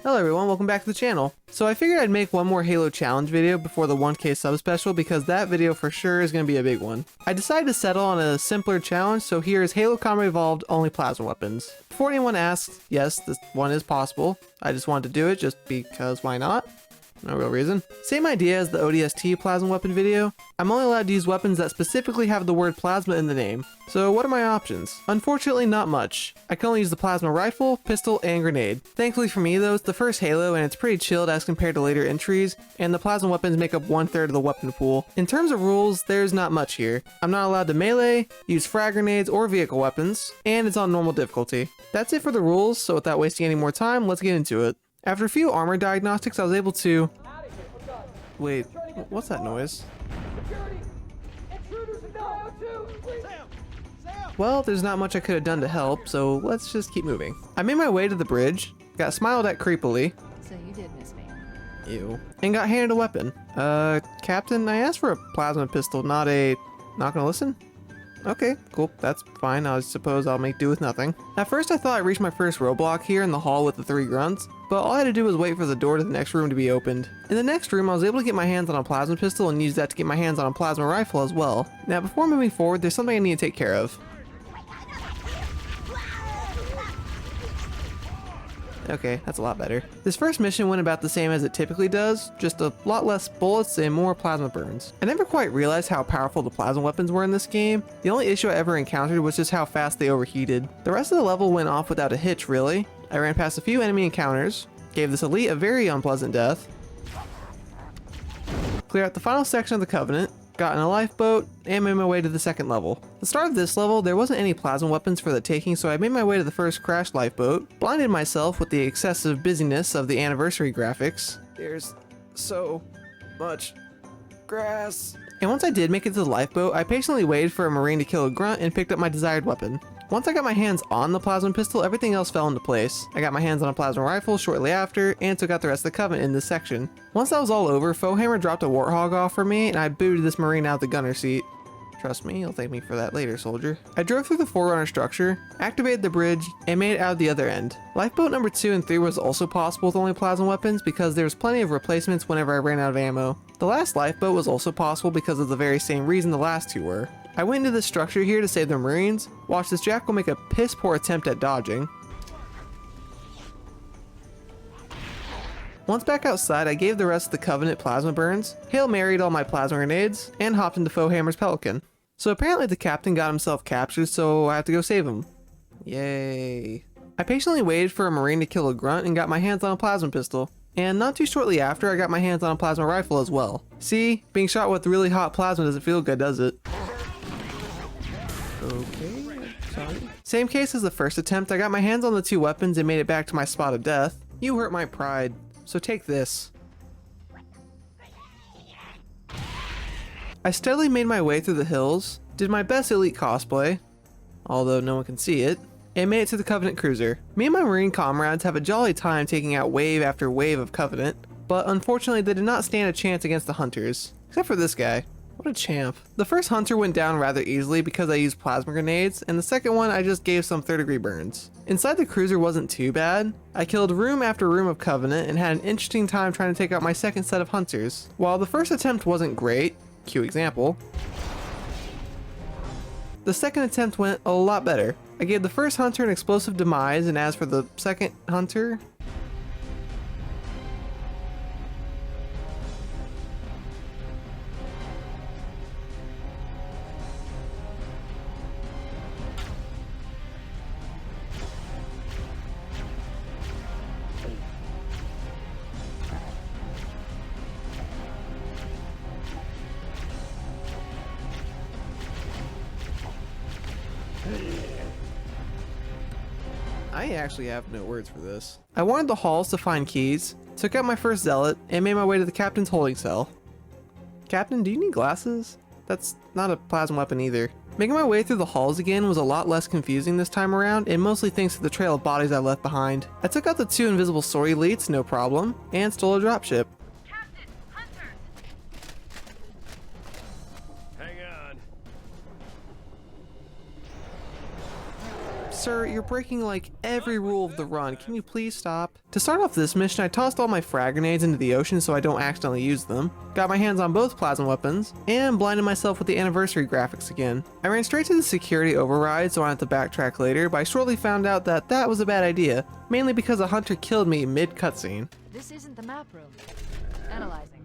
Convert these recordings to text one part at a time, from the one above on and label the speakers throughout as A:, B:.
A: Hello everyone, welcome back to the channel. So I figured I'd make one more Halo challenge video before the 1K sub special because that video for sure is going to be a big one. I decided to settle on a simpler challenge, so here is Halo Combat Evolved only plasma weapons. Before anyone asks, yes, this one is possible. I just wanted to do it just because why not? No real reason. Same idea as the ODST plasma weapon video. I'm only allowed to use weapons that specifically have the word plasma in the name. So what are my options? Unfortunately not much. I can only use the plasma rifle, pistol, and grenade. Thankfully for me though, it's the first Halo and it's pretty chilled as compared to later entries, and the plasma weapons make up 1/3 of the weapon pool. In terms of rules, there's not much here. I'm not allowed to melee, use frag grenades, or vehicle weapons, and it's on normal difficulty. That's it for the rules, so without wasting any more time, let's get into it. After a few armor diagnostics, I was able to... Wait, what's that noise? Well, there's not much I could have done to help, so let's just keep moving. I made my way to the bridge, got smiled at creepily.
B: So you did miss me.
A: Ew. And got handed a weapon. Captain, I asked for a plasma pistol, not a... Not gonna listen? Okay, cool, that's fine. I suppose I'll make do with nothing. At first I thought I reached my first roadblock here in the hall with the 3 grunts, but all I had to do was wait for the door to the next room to be opened. In the next room I was able to get my hands on a plasma pistol and use that to get my hands on a plasma rifle as well. Now before moving forward, there's something I need to take care of. Okay, that's a lot better. This first mission went about the same as it typically does, just a lot less bullets and more plasma burns. I never quite realized how powerful the plasma weapons were in this game. The only issue I ever encountered was just how fast they overheated. The rest of the level went off without a hitch, really. I ran past a few enemy encounters, gave this elite a very unpleasant death, cleared out the final section of the Covenant, got in a lifeboat, and made my way to the second level. At the start of this level, there wasn't any plasma weapons for the taking, so I made my way to the first crashed lifeboat, blinded myself with the excessive busyness of the anniversary graphics. There's so much grass. And once I did make it to the lifeboat, I patiently waited for a Marine to kill a grunt and picked up my desired weapon. Once I got my hands on the plasma pistol, everything else fell into place. I got my hands on a plasma rifle shortly after, and took out the rest of the Covenant in this section. Once that was all over, Foehammer dropped a Warthog off for me, and I booted this Marine out the gunner seat. Trust me, you'll thank me for that later, soldier. I drove through the Forerunner structure, activated the bridge, and made it out the other end. Lifeboat number 2 and 3 was also possible with only plasma weapons because there was plenty of replacements whenever I ran out of ammo. The last lifeboat was also possible because of the very same reason the last 2 were. I went into this structure here to save the Marines, watched this Jackal make a piss poor attempt at dodging. Once back outside, I gave the rest of the Covenant plasma burns, Hail Married all my plasma grenades, and hopped into Foehammer's Pelican. So apparently the captain got himself captured, so I have to go save him. Yay. I patiently waited for a Marine to kill a grunt and got my hands on a plasma pistol. And not too shortly after, I got my hands on a plasma rifle as well. See, being shot with really hot plasma doesn't feel good, does it? Okay, sorry. Same case as the first attempt, I got my hands on the 2 weapons and made it back to my spot of death. You hurt my pride, so take this. I steadily made my way through the hills, did my best elite cosplay, although no one can see it, and made it to the Covenant cruiser. Me and my Marine comrades have a jolly time taking out wave after wave of Covenant, but unfortunately they did not stand a chance against the hunters, except for this guy. What a champ. The first hunter went down rather easily because I used plasma grenades, and the second one I just gave some 3rd-degree burns. Inside the cruiser wasn't too bad. I killed room after room of Covenant and had an interesting time trying to take out my second set of hunters. While the first attempt wasn't great, cue example, the second attempt went a lot better. I gave the first hunter an explosive demise, and as for the second hunter... I actually have no words for this. I wanted the halls to find keys, took out my first zealot, and made my way to the captain's holding cell. Captain, do you need glasses? That's not a plasma weapon either. Making my way through the halls again was a lot less confusing this time around, and mostly thanks to the trail of bodies I left behind. I took out the 2 invisible sword elites, no problem, and stole a dropship.
C: Captain, hunters! Hang on.
A: Sir, you're breaking like every rule of the run. Can you please stop? To start off this mission, I tossed all my frag grenades into the ocean so I don't accidentally use them, got my hands on both plasma weapons, and blinded myself with the anniversary graphics again. I ran straight to the security override so I had to backtrack later, but I shortly found out that that was a bad idea, mainly because a hunter killed me mid-cutscene.
B: This isn't the map room. Analyzing.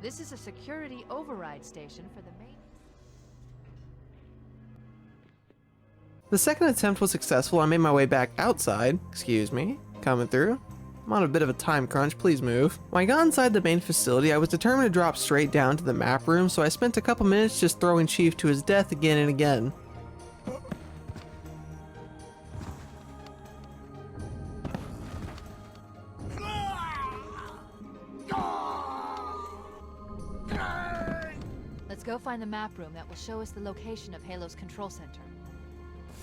B: This is a security override station for the main...
A: The second attempt was successful. I made my way back outside. Excuse me. Coming through. I'm on a bit of a time crunch, please move. When I got inside the main facility, I was determined to drop straight down to the map room, so I spent a couple minutes just throwing Chief to his death again and again.
B: Let's go find the map room that will show us the location of Halo's control center.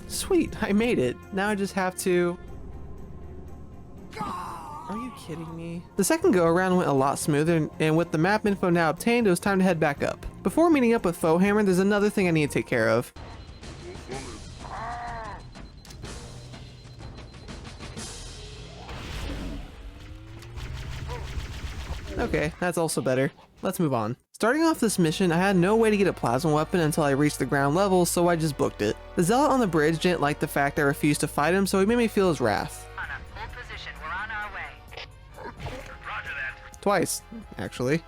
A: Sweet, I made it. Now I just have to... Are you kidding me? The second go around went a lot smoother, and with the map info now obtained, it was time to head back up. Before meeting up with Foehammer, there's another thing I need to take care of. Okay, that's also better. Let's move on. Starting off this mission, I had no way to get a plasma weapon until I reached the ground level, so I just booked it. The zealot on the bridge didn't like the fact I refused to fight him, so he made me feel his wrath.
C: On a full position, we're on our way.
D: Roger that.
A: Twice, actually.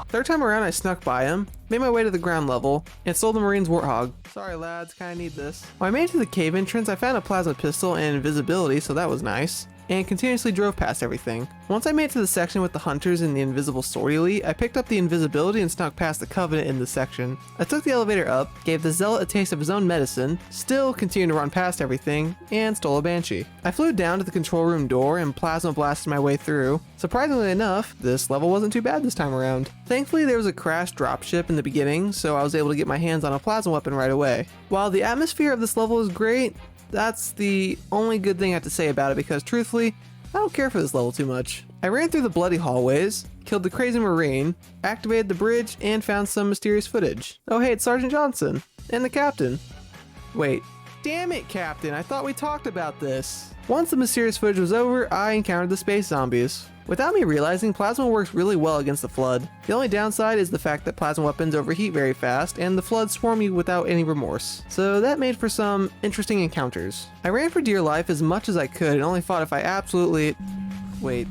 A: Third time around, I snuck by him, made my way to the ground level, and stole the Marine's Warthog. Sorry lads, kinda need this. When I made it to the cave entrance, I found a plasma pistol and invisibility, so that was nice, and continuously drove past everything. Once I made it to the section with the hunters and the invisible sword elite, I picked up the invisibility and snuck past the Covenant in the section. I took the elevator up, gave the zealot a taste of his own medicine, still continued to run past everything, and stole a Banshee. I flew down to the control room door and plasma blasted my way through. Surprisingly enough, this level wasn't too bad this time around. Thankfully, there was a crashed dropship in the beginning, so I was able to get my hands on a plasma weapon right away. While the atmosphere of this level is great, that's the only good thing I have to say about it because truthfully, I don't care for this level too much. I ran through the bloody hallways, killed the crazy Marine, activated the bridge, and found some mysterious footage. Oh hey, it's Sergeant Johnson, and the Captain. Wait, damn it Captain, I thought we talked about this. Once the mysterious footage was over, I encountered the space zombies. Without me realizing, plasma works really well against the Flood. The only downside is the fact that plasma weapons overheat very fast, and the Flood swarm you without any remorse. So that made for some interesting encounters. I ran for dear life as much as I could and only fought if I absolutely... Wait,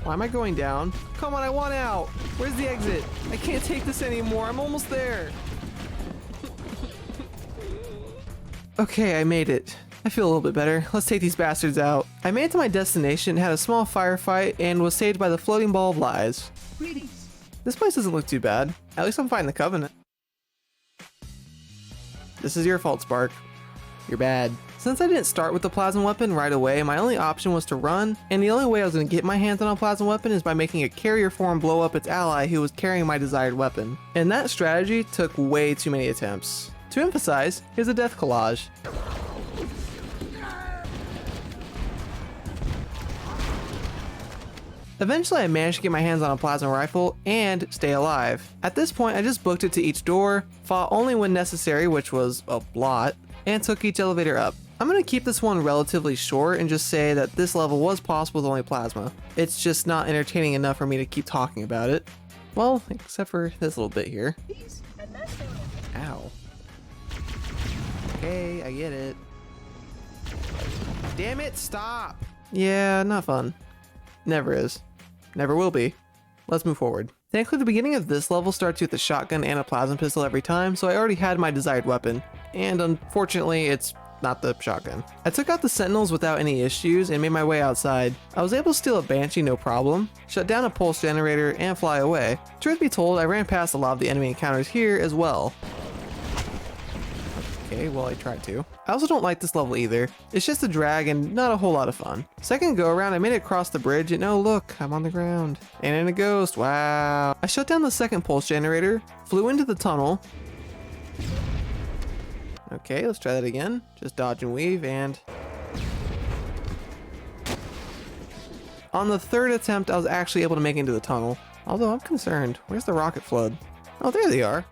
A: why am I going down? Come on, I want out! Where's the exit? I can't take this anymore, I'm almost there! Okay, I made it. I feel a little bit better. Let's take these bastards out. I made it to my destination, had a small firefight, and was saved by the floating ball of lies.
B: Greetings.
A: This place doesn't look too bad. At least I'm fighting the Covenant. This is your fault, Spark. You're bad. Since I didn't start with the plasma weapon right away, my only option was to run, and the only way I was going to get my hands on a plasma weapon is by making a carrier form blow up its ally who was carrying my desired weapon. And that strategy took way too many attempts. To emphasize, here's a death collage. Eventually I managed to get my hands on a plasma rifle and stay alive. At this point I just booked it to each door, fought only when necessary, which was a lot, and took each elevator up. I'm going to keep this one relatively short and just say that this level was possible with only plasma. It's just not entertaining enough for me to keep talking about it. Well, except for this little bit here. Ow. Okay, I get it. Damn it, stop! Yeah, not fun. Never is. Never will be. Let's move forward. Thankfully, the beginning of this level starts with a shotgun and a plasma pistol every time, so I already had my desired weapon. And unfortunately, it's not the shotgun. I took out the sentinels without any issues and made my way outside. I was able to steal a Banshee no problem, shut down a pulse generator, and fly away. Truth be told, I ran past a lot of the enemy encounters here as well. Okay, well I tried to. I also don't like this level either. It's just a drag and not a whole lot of fun. Second go around I made it across the bridge and oh look, I'm on the ground. And in a ghost, wow. I shut down the second pulse generator, flew into the tunnel. Okay, let's try that again. Just dodge and weave and... On the third attempt I was actually able to make it into the tunnel. Although I'm concerned, where's the rocket flood? Oh, there they are.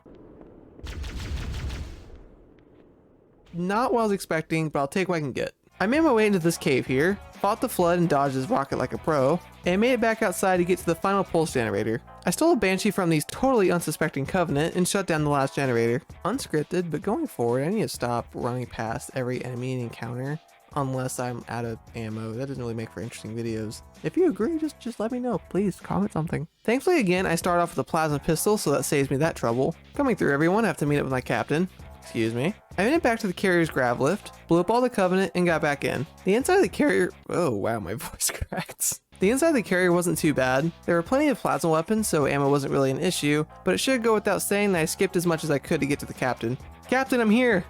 A: Not what I was expecting, but I'll take what I can get. I made my way into this cave here, fought the flood and dodged his rocket like a pro, and made it back outside to get to the final pulse generator. I stole a Banshee from these totally unsuspecting Covenant and shut down the last generator. Unscripted, but going forward, I need to stop running past every enemy and encounter. Unless I'm out of ammo. That doesn't really make for interesting videos. If you agree, just let me know. Please, comment something. Thankfully, again, I start off with a plasma pistol, so that saves me that trouble. Coming through, everyone. I have to meet up with my captain. Excuse me. I made it back to the carrier's grav lift, blew up all the Covenant, and got back in. The inside of the carrier... Oh, wow, my voice cracks. The inside of the carrier wasn't too bad. There were plenty of plasma weapons, so ammo wasn't really an issue, but it should go without saying that I skipped as much as I could to get to the captain. Captain, I'm here!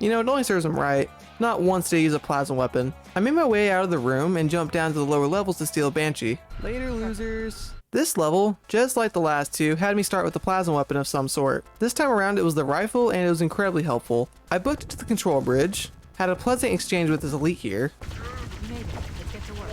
A: You know, it only serves him right. Not once did I use a plasma weapon. I made my way out of the room and jumped down to the lower levels to steal a Banshee. Later, losers. This level, just like the last two, had me start with a plasma weapon of some sort. This time around it was the rifle and it was incredibly helpful. I booked it to the control bridge, had a pleasant exchange with this elite here,
B: Maybe. Let's get to work.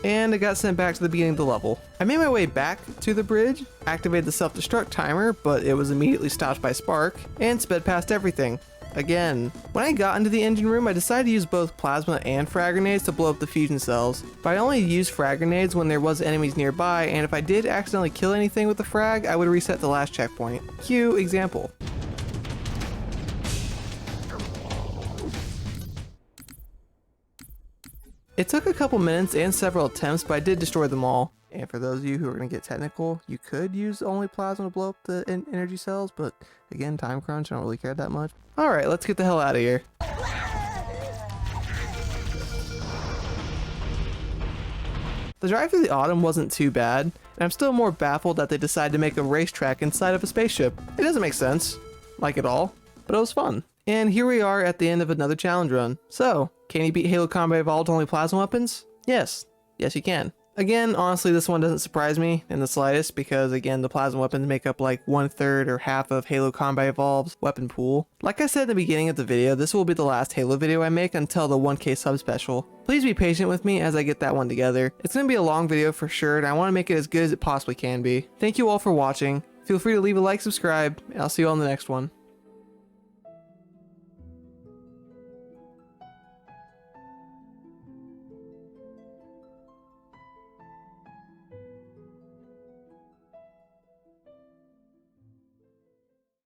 A: and I got sent back to the beginning of the level. I made my way back to the bridge, activated the self-destruct timer, but it was immediately stopped by Spark, and sped past everything. Again. When I got into the engine room, I decided to use both plasma and frag grenades to blow up the fusion cells. But I only used frag grenades when there was enemies nearby, and if I did accidentally kill anything with the frag, I would reset the last checkpoint. Cue example. It took a couple minutes and several attempts, but I did destroy them all. And for those of you who are going to get technical, you could use only plasma to blow up the energy cells, but again, time crunch, I don't really care that much. Alright, let's get the hell out of here. The drive through the autumn wasn't too bad, and I'm still more baffled that they decided to make a racetrack inside of a spaceship. It doesn't make sense, like at all, but it was fun. And here we are at the end of another challenge run. So, can you beat Halo Combat Evolved with only plasma weapons? Yes. Yes, you can. Again, honestly, this one doesn't surprise me in the slightest because, again, the plasma weapons make up like 1/3 or half of Halo Combat Evolved's weapon pool. Like I said in the beginning of the video, this will be the last Halo video I make until the 1K sub special. Please be patient with me as I get that one together. It's going to be a long video for sure, and I want to make it as good as it possibly can be. Thank you all for watching. Feel free to leave a like, subscribe, and I'll see you all in the next one.